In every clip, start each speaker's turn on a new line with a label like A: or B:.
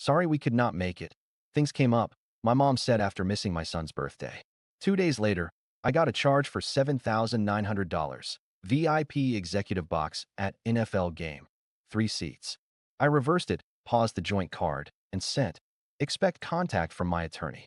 A: Sorry we could not make it. Things came up, my mom said after missing my son's birthday. 2 days later, I got a charge for $7,900. VIP executive box at NFL game. 3 seats. I reversed it, paused the joint card, and sent. Expect contact from my attorney.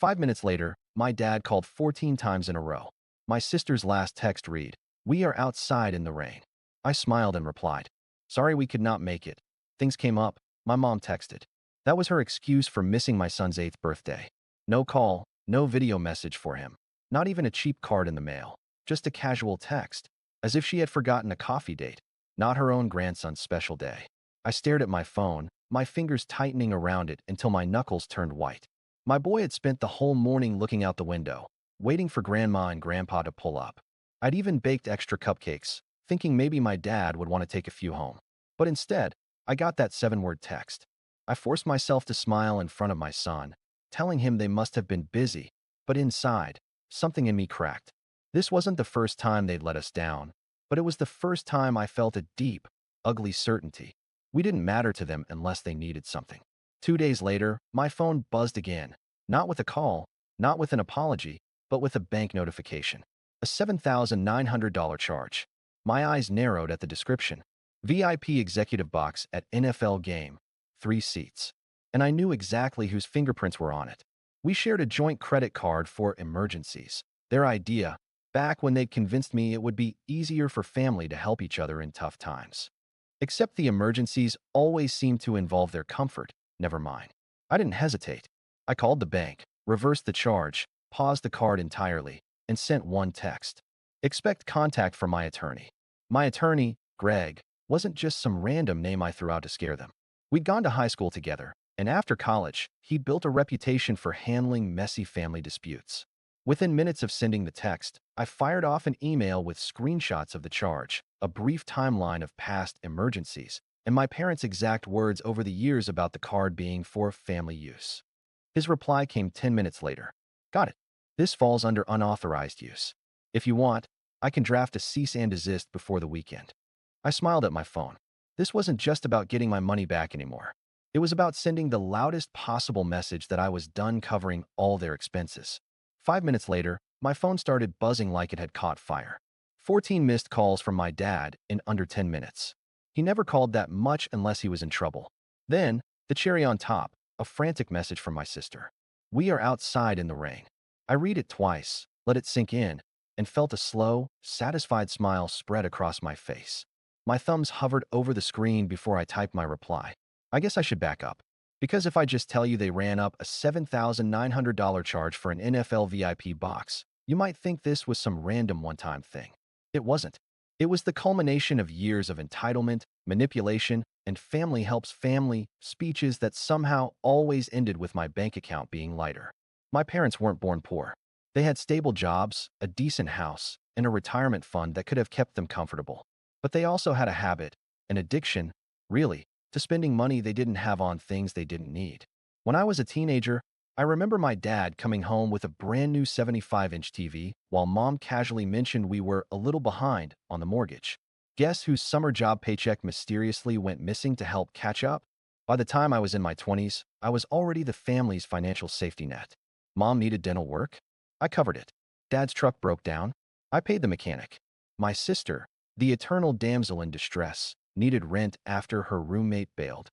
A: 5 minutes later, my dad called 14 times in a row. My sister's last text read, "We are outside in the rain." I smiled and replied, "Sorry we could not make it. Things came up," my mom texted. That was her excuse for missing my son's 8th birthday. No call, no video message for him. Not even a cheap card in the mail. Just a casual text, as if she had forgotten a coffee date, not her own grandson's special day. I stared at my phone, my fingers tightening around it until my knuckles turned white. My boy had spent the whole morning looking out the window, waiting for Grandma and Grandpa to pull up. I'd even baked extra cupcakes, thinking maybe my dad would want to take a few home. But instead, I got that 7-word text. I forced myself to smile in front of my son, telling him they must have been busy, but inside, something in me cracked. This wasn't the first time they'd let us down, but it was the first time I felt a deep, ugly certainty. We didn't matter to them unless they needed something. 2 days later, my phone buzzed again, not with a call, not with an apology, but with a bank notification. A $7,900 charge. My eyes narrowed at the description. VIP executive box at NFL game. 3 seats. And I knew exactly whose fingerprints were on it. We shared a joint credit card for emergencies. Their idea, back when they'd convinced me it would be easier for family to help each other in tough times. Except the emergencies always seemed to involve their comfort, never mine. I didn't hesitate. I called the bank, reversed the charge, paused the card entirely, and sent one text. Expect contact from my attorney. My attorney, Greg, wasn't just some random name I threw out to scare them. We'd gone to high school together, and after college, he'd built a reputation for handling messy family disputes. Within minutes of sending the text, I fired off an email with screenshots of the charge, a brief timeline of past emergencies, and my parents' exact words over the years about the card being for family use. His reply came 10 minutes later. Got it. This falls under unauthorized use. If you want, I can draft a cease and desist before the weekend. I smiled at my phone. This wasn't just about getting my money back anymore. It was about sending the loudest possible message that I was done covering all their expenses. 5 minutes later, my phone started buzzing like it had caught fire. 14 missed calls from my dad in under 10 minutes. He never called that much unless he was in trouble. Then, the cherry on top, a frantic message from my sister. "We are outside in the rain." I read it twice, let it sink in, and felt a slow, satisfied smile spread across my face. My thumbs hovered over the screen before I typed my reply. I guess I should back up. Because if I just tell you they ran up a $7,900 charge for an NFL VIP box, you might think this was some random one-time thing. It wasn't. It was the culmination of years of entitlement, manipulation, and family helps family speeches that somehow always ended with my bank account being lighter. My parents weren't born poor. They had stable jobs, a decent house, and a retirement fund that could have kept them comfortable. But they also had a habit, an addiction, really, to spending money they didn't have on things they didn't need. When I was a teenager, I remember my dad coming home with a brand new 75-inch TV while mom casually mentioned we were a little behind on the mortgage. Guess whose summer job paycheck mysteriously went missing to help catch up? By the time I was in my 20s, I was already the family's financial safety net. Mom needed dental work? I covered it. Dad's truck broke down? I paid the mechanic. My sister, the eternal damsel in distress, needed rent after her roommate bailed.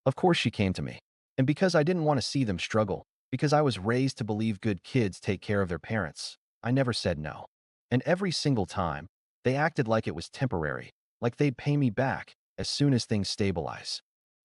A: Of course she came to me. And because I didn't want to see them struggle, because I was raised to believe good kids take care of their parents, I never said no. And every single time, they acted like it was temporary, like they'd pay me back as soon as things stabilize.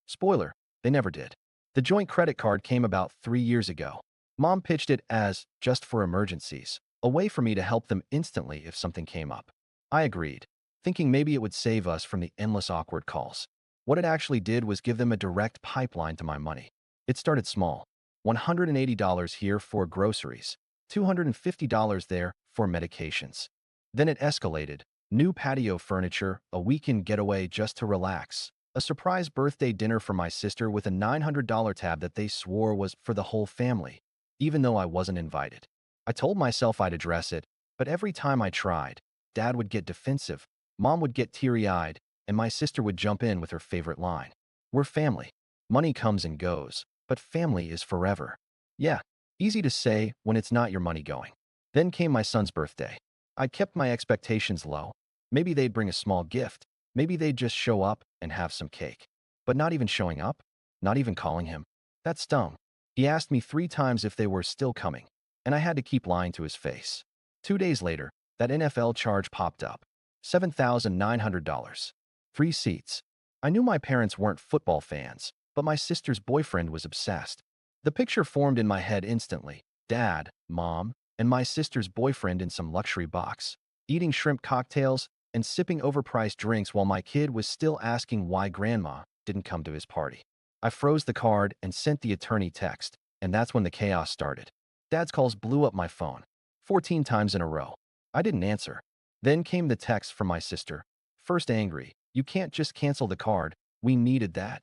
A: Spoiler, they never did. The joint credit card came about 3 years ago. Mom pitched it as just for emergencies, a way for me to help them instantly if something came up. I agreed, thinking maybe it would save us from the endless awkward calls. What it actually did was give them a direct pipeline to my money. It started small. $180 here for groceries, $250 there for medications. Then it escalated. New patio furniture, a weekend getaway just to relax, a surprise birthday dinner for my sister with a $900 tab that they swore was for the whole family, even though I wasn't invited. I told myself I'd address it, but every time I tried, Dad would get defensive, Mom would get teary-eyed, and my sister would jump in with her favorite line. We're family. Money comes and goes, but family is forever. Yeah, easy to say when it's not your money going. Then came my son's birthday. I kept my expectations low. Maybe they'd bring a small gift. Maybe they'd just show up and have some cake. But not even showing up? Not even calling him? That stung. He asked me 3 times if they were still coming, and I had to keep lying to his face. 2 days later, that NFL charge popped up. $7,900. 3 seats. I knew my parents weren't football fans, but my sister's boyfriend was obsessed. The picture formed in my head instantly. Dad, Mom, and my sister's boyfriend in some luxury box, eating shrimp cocktails and sipping overpriced drinks while my kid was still asking why grandma didn't come to his party. I froze the card and sent the attorney text, and that's when the chaos started. Dad's calls blew up my phone, 14 times in a row. I didn't answer. Then came the text from my sister. First angry, you can't just cancel the card, we needed that.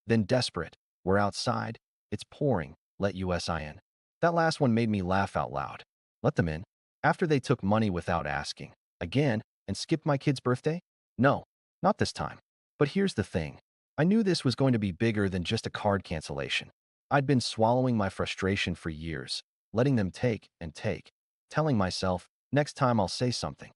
A: Then desperate, we're outside, it's pouring, let us in. That last one made me laugh out loud. Let them in? After they took money without asking. Again, and skipped my kid's birthday? No, not this time. But here's the thing. I knew this was going to be bigger than just a card cancellation. I'd been swallowing my frustration for years, letting them take and take, telling myself, next time I'll say something.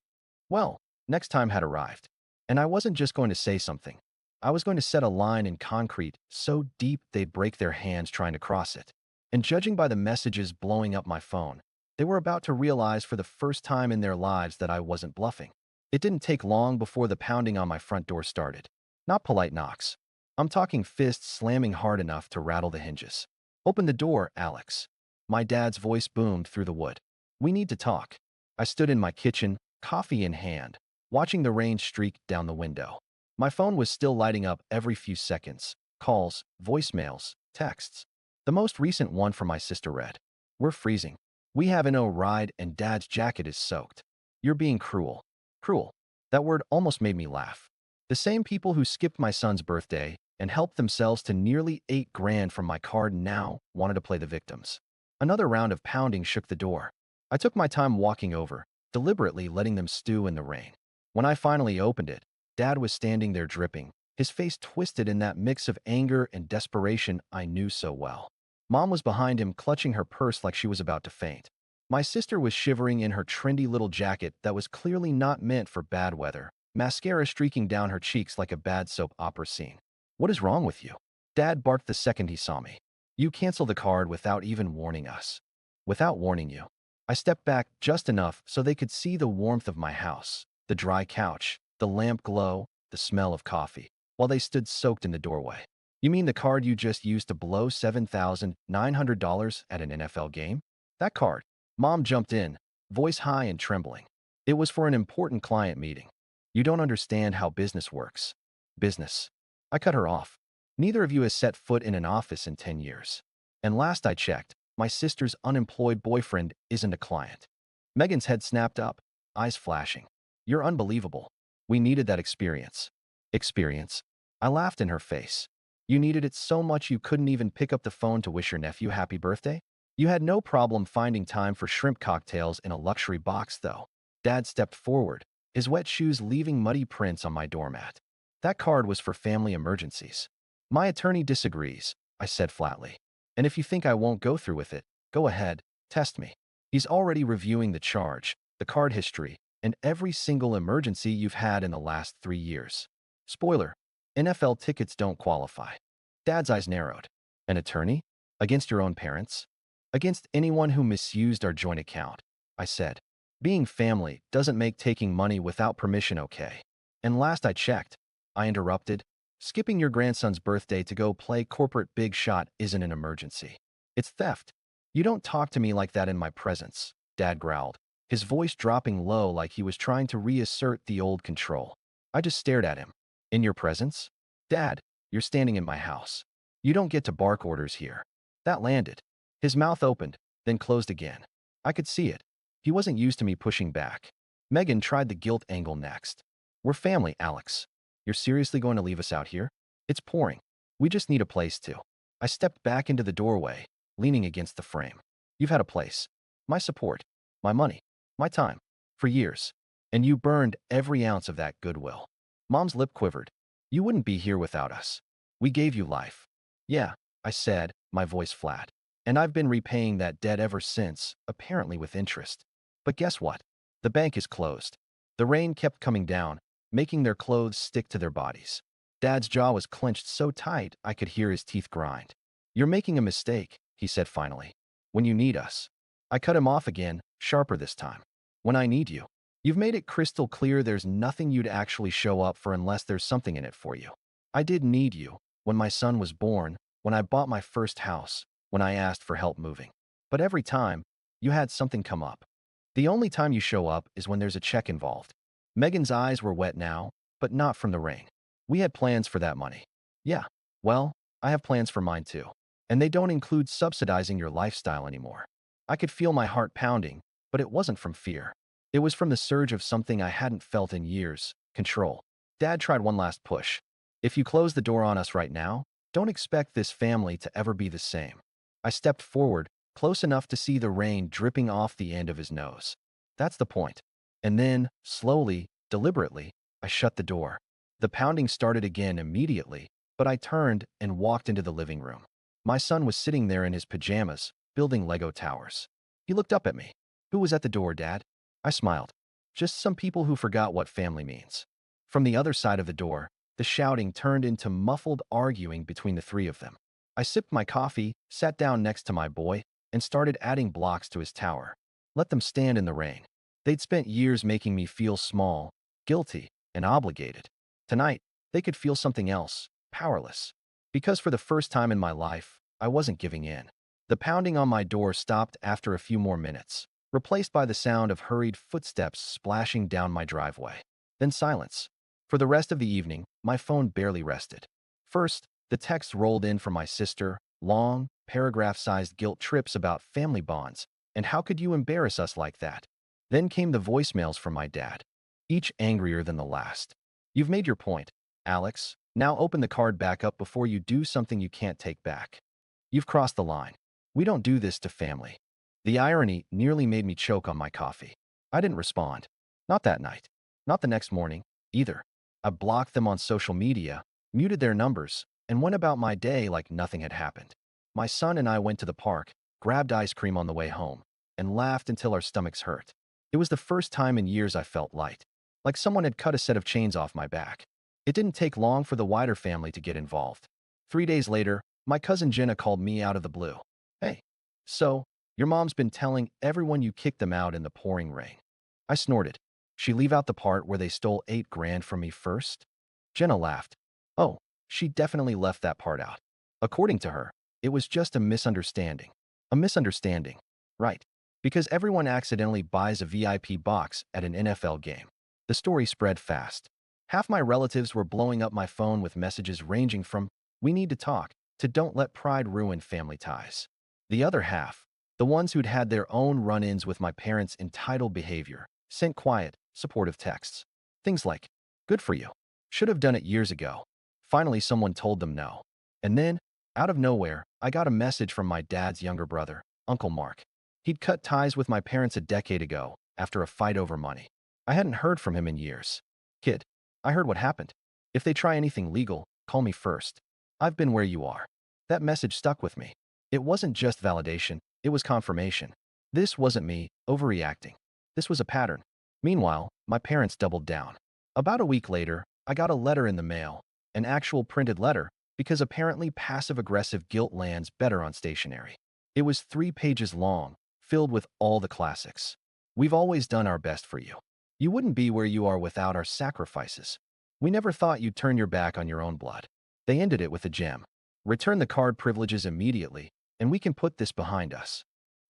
A: Well, next time had arrived. And I wasn't just going to say something. I was going to set a line in concrete so deep they'd break their hands trying to cross it. And judging by the messages blowing up my phone, they were about to realize for the first time in their lives that I wasn't bluffing. It didn't take long before the pounding on my front door started. Not polite knocks. I'm talking fists slamming hard enough to rattle the hinges. Open the door, Alex. My dad's voice boomed through the wood. We need to talk. I stood in my kitchen, coffee in hand, watching the rain streak down the window. My phone was still lighting up every few seconds. Calls, voicemails, texts. The most recent one from my sister read, "We're freezing. We have no ride and Dad's jacket is soaked. You're being cruel." Cruel. That word almost made me laugh. The same people who skipped my son's birthday and helped themselves to nearly 8 grand from my card now wanted to play the victims. Another round of pounding shook the door. I took my time walking over, deliberately letting them stew in the rain. When I finally opened it, Dad was standing there dripping, his face twisted in that mix of anger and desperation I knew so well. Mom was behind him, clutching her purse like she was about to faint. My sister was shivering in her trendy little jacket that was clearly not meant for bad weather, mascara streaking down her cheeks like a bad soap opera scene. What is wrong with you? Dad barked the second he saw me. You canceled the card without even warning us. Without warning you. I stepped back just enough so they could see the warmth of my house, the dry couch, the lamp glow, the smell of coffee, while they stood soaked in the doorway. You mean the card you just used to blow $7,900 at an NFL game? That card. Mom jumped in, voice high and trembling. It was for an important client meeting. You don't understand how business works. Business. I cut her off. Neither of you has set foot in an office in 10 years. And last I checked, my sister's unemployed boyfriend isn't a client. Megan's head snapped up, eyes flashing. You're unbelievable. We needed that experience. Experience? I laughed in her face. You needed it so much you couldn't even pick up the phone to wish your nephew happy birthday? You had no problem finding time for shrimp cocktails in a luxury box, though. Dad stepped forward, his wet shoes leaving muddy prints on my doormat. That card was for family emergencies. My attorney disagrees, I said flatly. And if you think I won't go through with it, go ahead, test me. He's already reviewing the charge, the card history, and every single emergency you've had in the last 3 years. Spoiler, NFL tickets don't qualify. Dad's eyes narrowed. An attorney? Against your own parents? Against anyone who misused our joint account, I said. Being family doesn't make taking money without permission okay. And last I checked, I interrupted, skipping your grandson's birthday to go play corporate big shot isn't an emergency. It's theft. You don't talk to me like that in my presence, Dad growled, his voice dropping low like he was trying to reassert the old control. I just stared at him. In your presence? Dad, you're standing in my house. You don't get to bark orders here. That landed. His mouth opened, then closed again. I could see it. He wasn't used to me pushing back. Megan tried the guilt angle next. We're family, Alex. You're seriously going to leave us out here? It's pouring. We just need a place to. I stepped back into the doorway, leaning against the frame. You've had a place. My support. My money. My time. For years. And you burned every ounce of that goodwill. Mom's lip quivered. You wouldn't be here without us. We gave you life. Yeah, I said, my voice flat. And I've been repaying that debt ever since, apparently with interest. But guess what? The bank is closed. The rain kept coming down, making their clothes stick to their bodies. Dad's jaw was clenched so tight I could hear his teeth grind. "You're making a mistake," he said finally. "When you need us." I cut him off again, sharper this time. "When I need you. You've made it crystal clear there's nothing you'd actually show up for unless there's something in it for you. I did need you when my son was born, when I bought my first house, when I asked for help moving. But every time, you had something come up. The only time you show up is when there's a check involved." Megan's eyes were wet now, but not from the rain. "We had plans for that money." "Yeah, well, I have plans for mine too. And they don't include subsidizing your lifestyle anymore." I could feel my heart pounding, but it wasn't from fear. It was from the surge of something I hadn't felt in years: control. Dad tried one last push. "If you close the door on us right now, don't expect this family to ever be the same." I stepped forward, close enough to see the rain dripping off the end of his nose. "That's the point." And then, slowly, deliberately, I shut the door. The pounding started again immediately, but I turned and walked into the living room. My son was sitting there in his pajamas, building Lego towers. He looked up at me. "Who was at the door, Dad?" I smiled. "Just some people who forgot what family means." From the other side of the door, the shouting turned into muffled arguing between the three of them. I sipped my coffee, sat down next to my boy, and started adding blocks to his tower. Let them stand in the rain. They'd spent years making me feel small, guilty, and obligated. Tonight, they could feel something else: powerless. Because for the first time in my life, I wasn't giving in. The pounding on my door stopped after a few more minutes, replaced by the sound of hurried footsteps splashing down my driveway. Then silence. For the rest of the evening, my phone barely rested. First, the texts rolled in from my sister, long, paragraph-sized guilt trips about family bonds, and how could you embarrass us like that? Then came the voicemails from my dad, each angrier than the last. "You've made your point, Alex. Now open the card back up before you do something you can't take back. You've crossed the line. We don't do this to family." The irony nearly made me choke on my coffee. I didn't respond. Not that night. Not the next morning, either. I blocked them on social media, muted their numbers, and went about my day like nothing had happened. My son and I went to the park, grabbed ice cream on the way home, and laughed until our stomachs hurt. It was the first time in years I felt light, like someone had cut a set of chains off my back. It didn't take long for the wider family to get involved. 3 days later, my cousin Jenna called me out of the blue. "Hey, so, your mom's been telling everyone you kicked them out in the pouring rain." I snorted. "She leave out the part where they stole 8 grand from me first?" Jenna laughed. "Oh, she definitely left that part out. According to her, it was just a misunderstanding." A misunderstanding. Right. Because everyone accidentally buys a VIP box at an NFL game. The story spread fast. Half my relatives were blowing up my phone with messages ranging from "we need to talk" to "don't let pride ruin family ties." The other half, the ones who'd had their own run-ins with my parents' entitled behavior, sent quiet, supportive texts. Things like, "good for you. Should have done it years ago." Finally, someone told them no. And then, out of nowhere, I got a message from my dad's younger brother, Uncle Mark. He'd cut ties with my parents a decade ago after a fight over money. I hadn't heard from him in years. "Kid, I heard what happened. If they try anything legal, call me first. I've been where you are." That message stuck with me. It wasn't just validation, it was confirmation. This wasn't me overreacting. This was a pattern. Meanwhile, my parents doubled down. About a week later, I got a letter in the mail, an actual printed letter, because apparently passive-aggressive guilt lands better on stationery. It was 3 pages long, filled with all the classics. "We've always done our best for you. You wouldn't be where you are without our sacrifices. We never thought you'd turn your back on your own blood." They ended it with a gem. "Return the card privileges immediately, and we can put this behind us."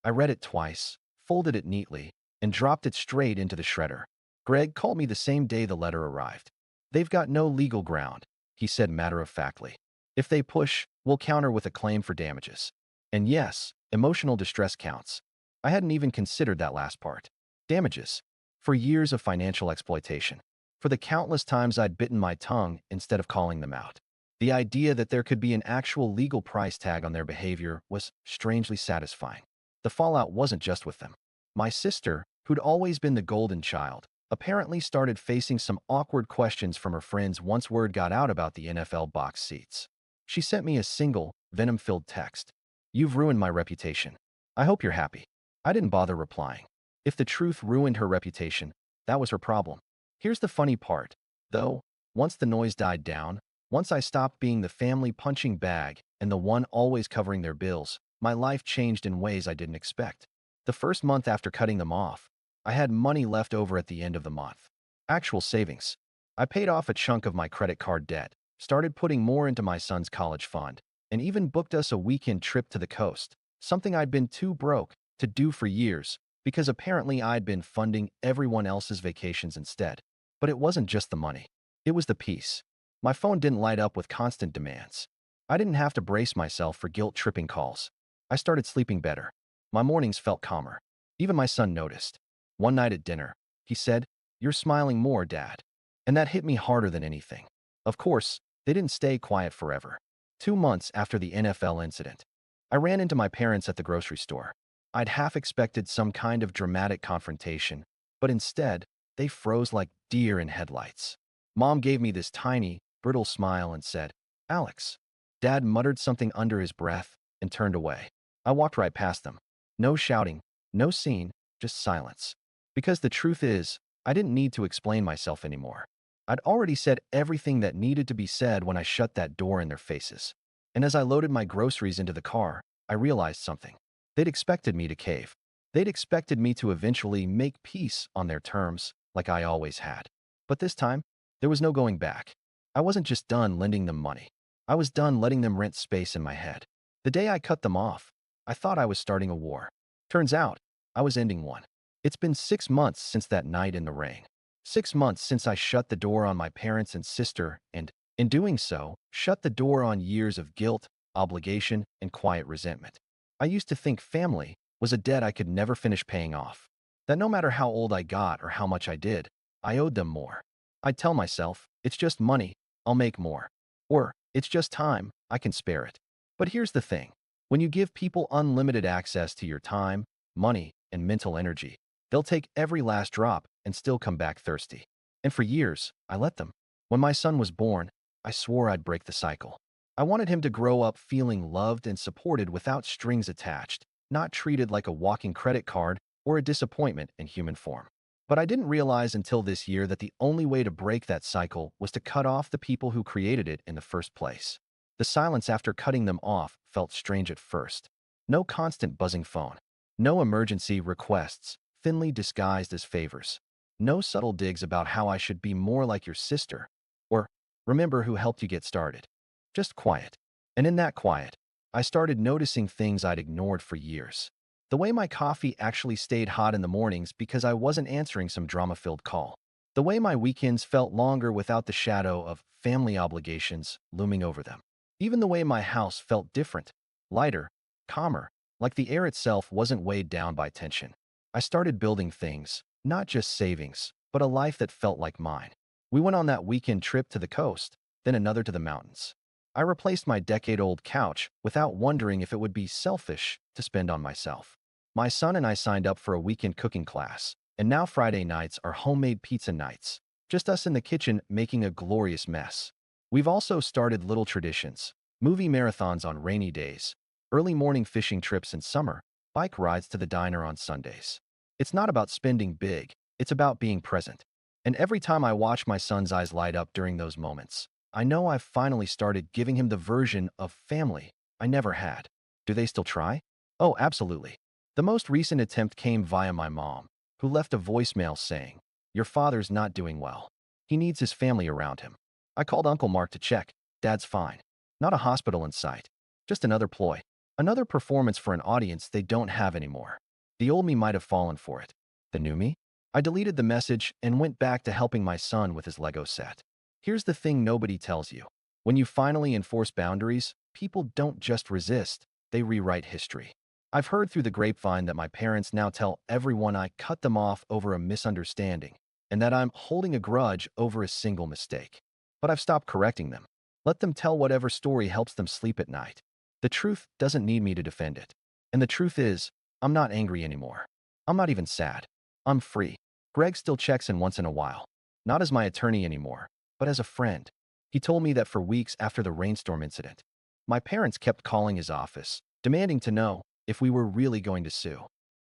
A: I read it twice, folded it neatly, and dropped it straight into the shredder. Greg called me the same day the letter arrived. "They've got no legal ground," he said matter-of-factly. "If they push, we'll counter with a claim for damages." And yes, emotional distress counts. I hadn't even considered that last part. Damages. For years of financial exploitation. For the countless times I'd bitten my tongue instead of calling them out. The idea that there could be an actual legal price tag on their behavior was strangely satisfying. The fallout wasn't just with them. My sister, who'd always been the golden child, apparently started facing some awkward questions from her friends once word got out about the NFL box seats. She sent me a single, venom-filled text. You've ruined my reputation. I hope you're happy. I didn't bother replying. If the truth ruined her reputation, that was her problem. Here's the funny part, though. Once the noise died down, once I stopped being the family punching bag and the one always covering their bills, my life changed in ways I didn't expect. The first month after cutting them off, I had money left over at the end of the month. Actual savings. I paid off a chunk of my credit card debt, started putting more into my son's college fund, and even booked us a weekend trip to the coast, something I'd been too broke to do for years because apparently I'd been funding everyone else's vacations instead. But it wasn't just the money. It was the peace. My phone didn't light up with constant demands. I didn't have to brace myself for guilt-tripping calls. I started sleeping better. My mornings felt calmer. Even my son noticed. One night at dinner, he said, "You're smiling more, Dad." And that hit me harder than anything. Of course, they didn't stay quiet forever. 2 months after the NFL incident, I ran into my parents at the grocery store. I'd half expected some kind of dramatic confrontation, but instead, they froze like deer in headlights. Mom gave me this tiny, brittle smile and said, "Alex." Dad muttered something under his breath and turned away. I walked right past them. No shouting, no scene, just silence. Because the truth is, I didn't need to explain myself anymore. I'd already said everything that needed to be said when I shut that door in their faces. And as I loaded my groceries into the car, I realized something. They'd expected me to cave. They'd expected me to eventually make peace on their terms, like I always had. But this time, there was no going back. I wasn't just done lending them money. I was done letting them rent space in my head. The day I cut them off, I thought I was starting a war. Turns out, I was ending one. It's been 6 months since that night in the rain. 6 months since I shut the door on my parents and sister and, in doing so, shut the door on years of guilt, obligation, and quiet resentment. I used to think family was a debt I could never finish paying off. That no matter how old I got or how much I did, I owed them more. I'd tell myself, it's just money, I'll make more. Or, it's just time, I can spare it. But here's the thing. When you give people unlimited access to your time, money, and mental energy, they'll take every last drop and still come back thirsty. And for years, I let them. When my son was born, I swore I'd break the cycle. I wanted him to grow up feeling loved and supported without strings attached, not treated like a walking credit card or a disappointment in human form. But I didn't realize until this year that the only way to break that cycle was to cut off the people who created it in the first place. The silence after cutting them off felt strange at first. No constant buzzing phone. No emergency requests, thinly disguised as favors. No subtle digs about how I should be more like your sister, or remember who helped you get started. Just quiet. And in that quiet, I started noticing things I'd ignored for years. The way my coffee actually stayed hot in the mornings because I wasn't answering some drama-filled call. The way my weekends felt longer without the shadow of family obligations looming over them. Even the way my house felt different, lighter, calmer, like the air itself wasn't weighed down by tension. I started building things, not just savings, but a life that felt like mine. We went on that weekend trip to the coast, then another to the mountains. I replaced my decade-old couch without wondering if it would be selfish to spend on myself. My son and I signed up for a weekend cooking class, and now Friday nights are homemade pizza nights, just us in the kitchen making a glorious mess. We've also started little traditions, movie marathons on rainy days, early morning fishing trips in summer, bike rides to the diner on Sundays. It's not about spending big, it's about being present. And every time I watch my son's eyes light up during those moments, I know I've finally started giving him the version of family I never had. Do they still try? Oh, absolutely. The most recent attempt came via my mom, who left a voicemail saying, "Your father's not doing well. He needs his family around him." I called Uncle Mark to check. Dad's fine. Not a hospital in sight. Just another ploy. Another performance for an audience they don't have anymore. The old me might have fallen for it. The new me? I deleted the message and went back to helping my son with his Lego set. Here's the thing nobody tells you. When you finally enforce boundaries, people don't just resist, they rewrite history. I've heard through the grapevine that my parents now tell everyone I cut them off over a misunderstanding, and that I'm holding a grudge over a single mistake. But I've stopped correcting them. Let them tell whatever story helps them sleep at night. The truth doesn't need me to defend it. And the truth is, I'm not angry anymore. I'm not even sad. I'm free. Greg still checks in once in a while. Not as my attorney anymore, but as a friend. He told me that for weeks after the rainstorm incident, my parents kept calling his office, demanding to know if we were really going to sue.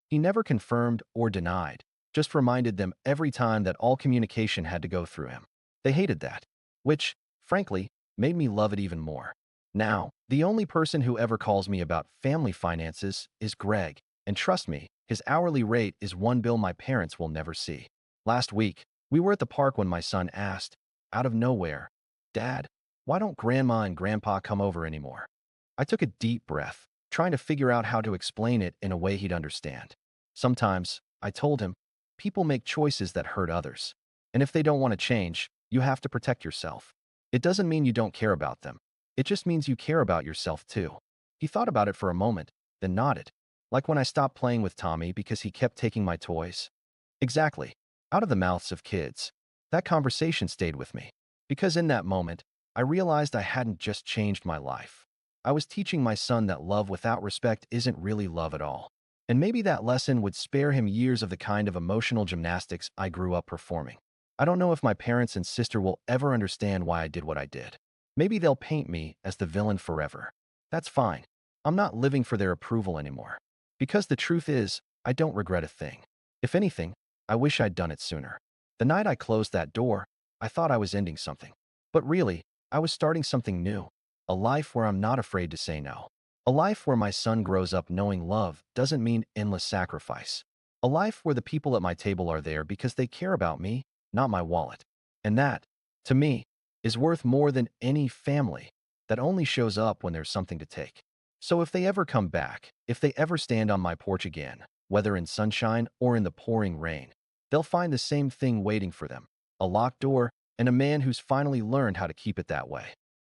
A: He never confirmed or denied, just reminded them every time that all communication had to go through him. They hated that, which, frankly, made me love it even more. Now, the only person who ever calls me about family finances is Greg, and trust me, his hourly rate is one bill my parents will never see. Last week, we were at the park when my son asked, out of nowhere, "Dad, why don't Grandma and Grandpa come over anymore?" I took a deep breath, trying to figure out how to explain it in a way he'd understand. Sometimes, I told him, people make choices that hurt others. And if they don't want to change, you have to protect yourself. It doesn't mean you don't care about them. It just means you care about yourself too. He thought about it for a moment, then nodded. Like when I stopped playing with Tommy because he kept taking my toys. Exactly. Out of the mouths of kids. That conversation stayed with me. Because in that moment, I realized I hadn't just changed my life. I was teaching my son that love without respect isn't really love at all. And maybe that lesson would spare him years of the kind of emotional gymnastics I grew up performing. I don't know if my parents and sister will ever understand why I did what I did. Maybe they'll paint me as the villain forever. That's fine. I'm not living for their approval anymore. Because the truth is, I don't regret a thing. If anything, I wish I'd done it sooner. The night I closed that door, I thought I was ending something. But really, I was starting something new. A life where I'm not afraid to say no. A life where my son grows up knowing love doesn't mean endless sacrifice. A life where the people at my table are there because they care about me, not my wallet. And that, to me, is worth more than any family that only shows up when there's something to take. So if they ever come back, if they ever stand on my porch again, whether in sunshine or in the pouring rain, they'll find the same thing waiting for them, a locked door and a man who's finally learned how to keep it that way.